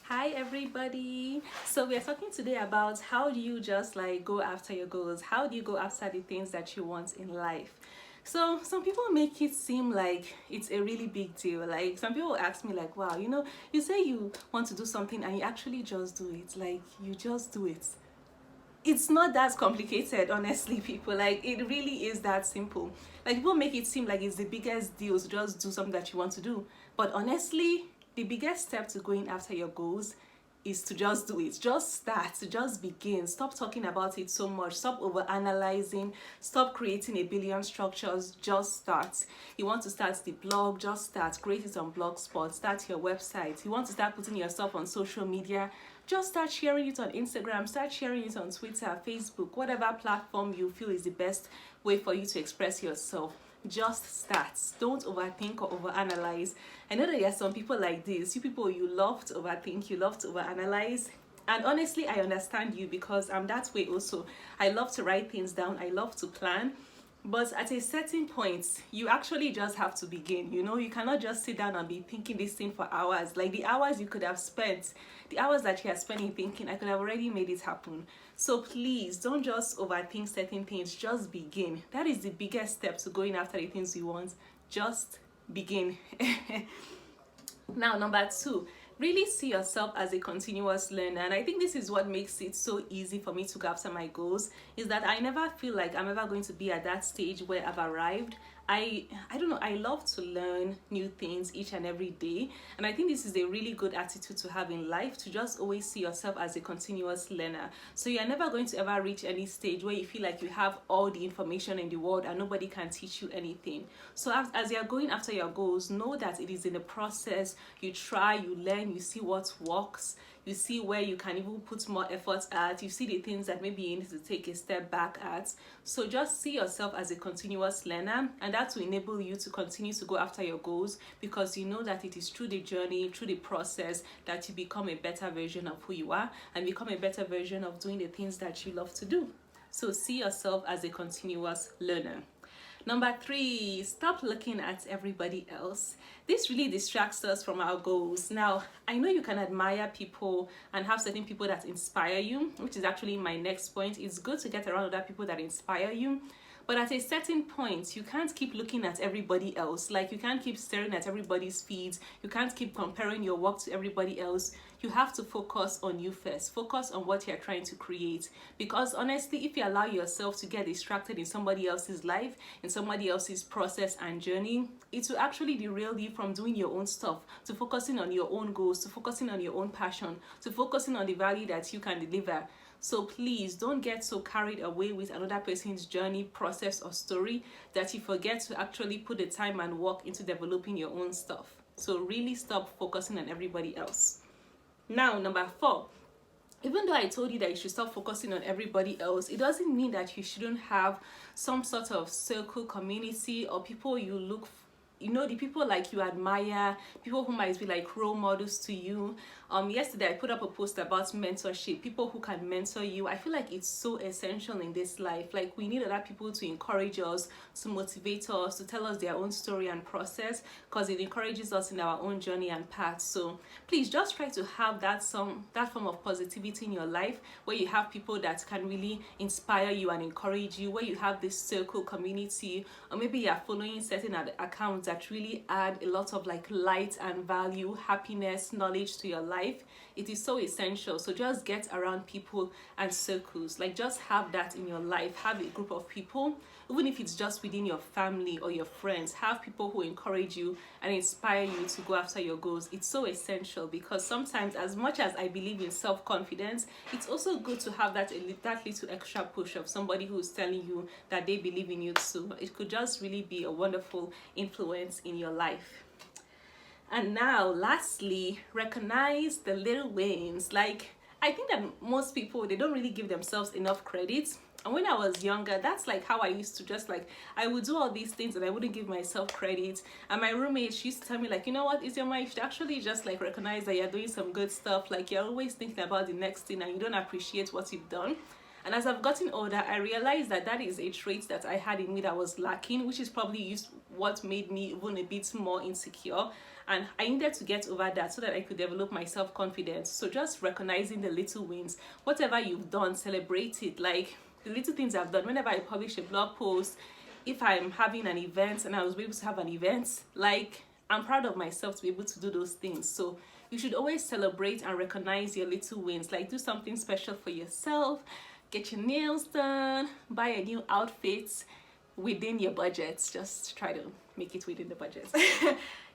Hi everybody. So we are talking today about how do you just like go after your goals? How do you go after the things that you want in life? So some people make it seem like it's a really big deal. Like some people ask me like, wow, you say you want to do something and you actually just do it. Like you just do it. It's not that complicated, honestly, people. Like it really is that simple. Like people make it seem like it's the biggest deal to just do something that you want to do, but honestly, the biggest step to going after your goals is to just do it. Just start, just begin. Stop talking about it so much. Stop over analyzing. Stop creating a billion structures. Just start. You want to start the blog, just start. Create it on Blogspot. Start your website. You want to start putting yourself on social media, just start sharing it on Instagram, start sharing it on Twitter, Facebook, whatever platform you feel is the best way for you to express yourself. Just start. Don't overthink or overanalyze. I know that there are some people like this. You people, you love to overthink, you love to overanalyze. And honestly, I understand you because I'm that way also. I love to write things down, I love to plan. But at a certain point, you actually just have to begin. You cannot just sit down and be thinking this thing for hours. Like the hours you could have spent, the hours that you are spending thinking, I could have already made it happen. So please don't just overthink certain things. Just begin. That is the biggest step to going after the things you want. Just begin. Now, number two, really see yourself as a continuous learner. And I think this is what makes it so easy for me to go after my goals, is that I never feel like I'm ever going to be at that stage where I've arrived. I don't know, I love to learn new things each and every day, and I think this is a really good attitude to have in life, to just always see yourself as a continuous learner. So you're never going to ever reach any stage where you feel like you have all the information in the world and nobody can teach you anything. So as you're going after your goals, know that it is in the process. You try, you learn, you see what works, you see where you can even put more effort at, you see the things that maybe you need to take a step back at. So just see yourself as a continuous learner, and that will enable you to continue to go after your goals, because you know that it is through the journey, through the process, that you become a better version of who you are and become a better version of doing the things that you love to do. So see yourself as a continuous learner. Number three, stop looking at everybody else. This really distracts us from our goals. Now, I know you can admire people and have certain people that inspire you, which is actually my next point. It's good to get around other people that inspire you. But at a certain point, you can't keep looking at everybody else. Like you can't keep staring at everybody's feeds. You can't keep comparing your work to everybody else. You have to focus on you first. Focus on what you're trying to create. Because honestly, if you allow yourself to get distracted in somebody else's life, in somebody else's process and journey, it will actually derail you from doing your own stuff, to focusing on your own goals, to focusing on your own passion, to focusing on the value that you can deliver. So please don't get so carried away with another person's journey, process, or story that you forget to actually put the time and work into developing your own stuff. So really stop focusing on everybody else. Now, number four, even though I told you that you should stop focusing on everybody else, it doesn't mean that you shouldn't have some sort of circle, community, or people you look the people like you admire, people who might be like role models to you. Yesterday I put up a post about mentorship, people who can mentor you. I feel like it's so essential in this life. Like we need other people to encourage us, to motivate us, to tell us their own story and process, because it encourages us in our own journey and path. So please just try to have that form of positivity in your life, where you have people that can really inspire you and encourage you, where you have this circle, community, or maybe you're following certain accounts that really add a lot of like light and value, happiness, knowledge to your life. It is so essential. So just get around people and circles. Like just have that in your life. Have a group of people, even if it's just within your family or your friends. Have people who encourage you and inspire you to go after your goals. It's so essential, because sometimes, as much as I believe in self-confidence, it's also good to have that little extra push of somebody who's telling you that they believe in you too. It could just really be a wonderful influence in your life. And now, lastly, recognize the little wins. Like, I think that most people, they don't really give themselves enough credit. And when I was younger, that's like how I used to just like, I would do all these things and I wouldn't give myself credit. And my roommate, she used to tell me like, you know what, Isioma, you should actually just like recognize that you're doing some good stuff. Like you're always thinking about the next thing and you don't appreciate what you've done. And as I've gotten older, I realized that that is a trait that I had in me that was lacking, which is probably what made me even a bit more insecure, and I needed to get over that so that I could develop my self-confidence. So just recognizing the little wins. Whatever you've done, celebrate it. Like the little things I've done. Whenever I publish a blog post, if I'm having an event and I was able to have an event, like I'm proud of myself to be able to do those things. So you should always celebrate and recognize your little wins. Like do something special for yourself, get your nails done, buy a new outfit within your budget. Just try to make it within the budget.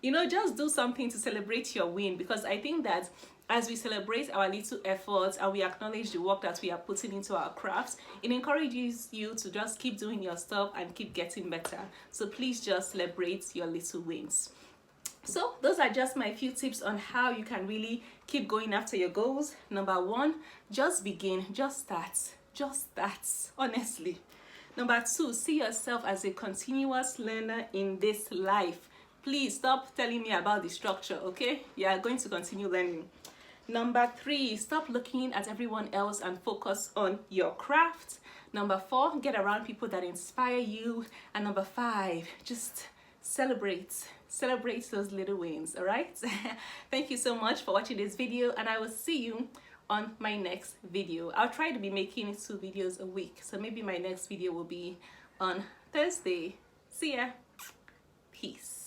You know, just do something to celebrate your win, because I think that as we celebrate our little efforts and we acknowledge the work that we are putting into our crafts, it encourages you to just keep doing your stuff and keep getting better. So please just celebrate your little wins. So those are just my few tips on how you can really keep going after your goals. Number one, just begin, just start, honestly. Number two, see yourself as a continuous learner in this life. Please stop telling me about the structure, okay? You are going to continue learning. Number three, stop looking at everyone else and focus on your craft. Number four, get around people that inspire you. And number five, just celebrate those little wins. All right. Thank you so much for watching this video, and I will see you on my next video. I'll try to be making 2 videos a week, so maybe my next video will be on Thursday. See ya. Peace.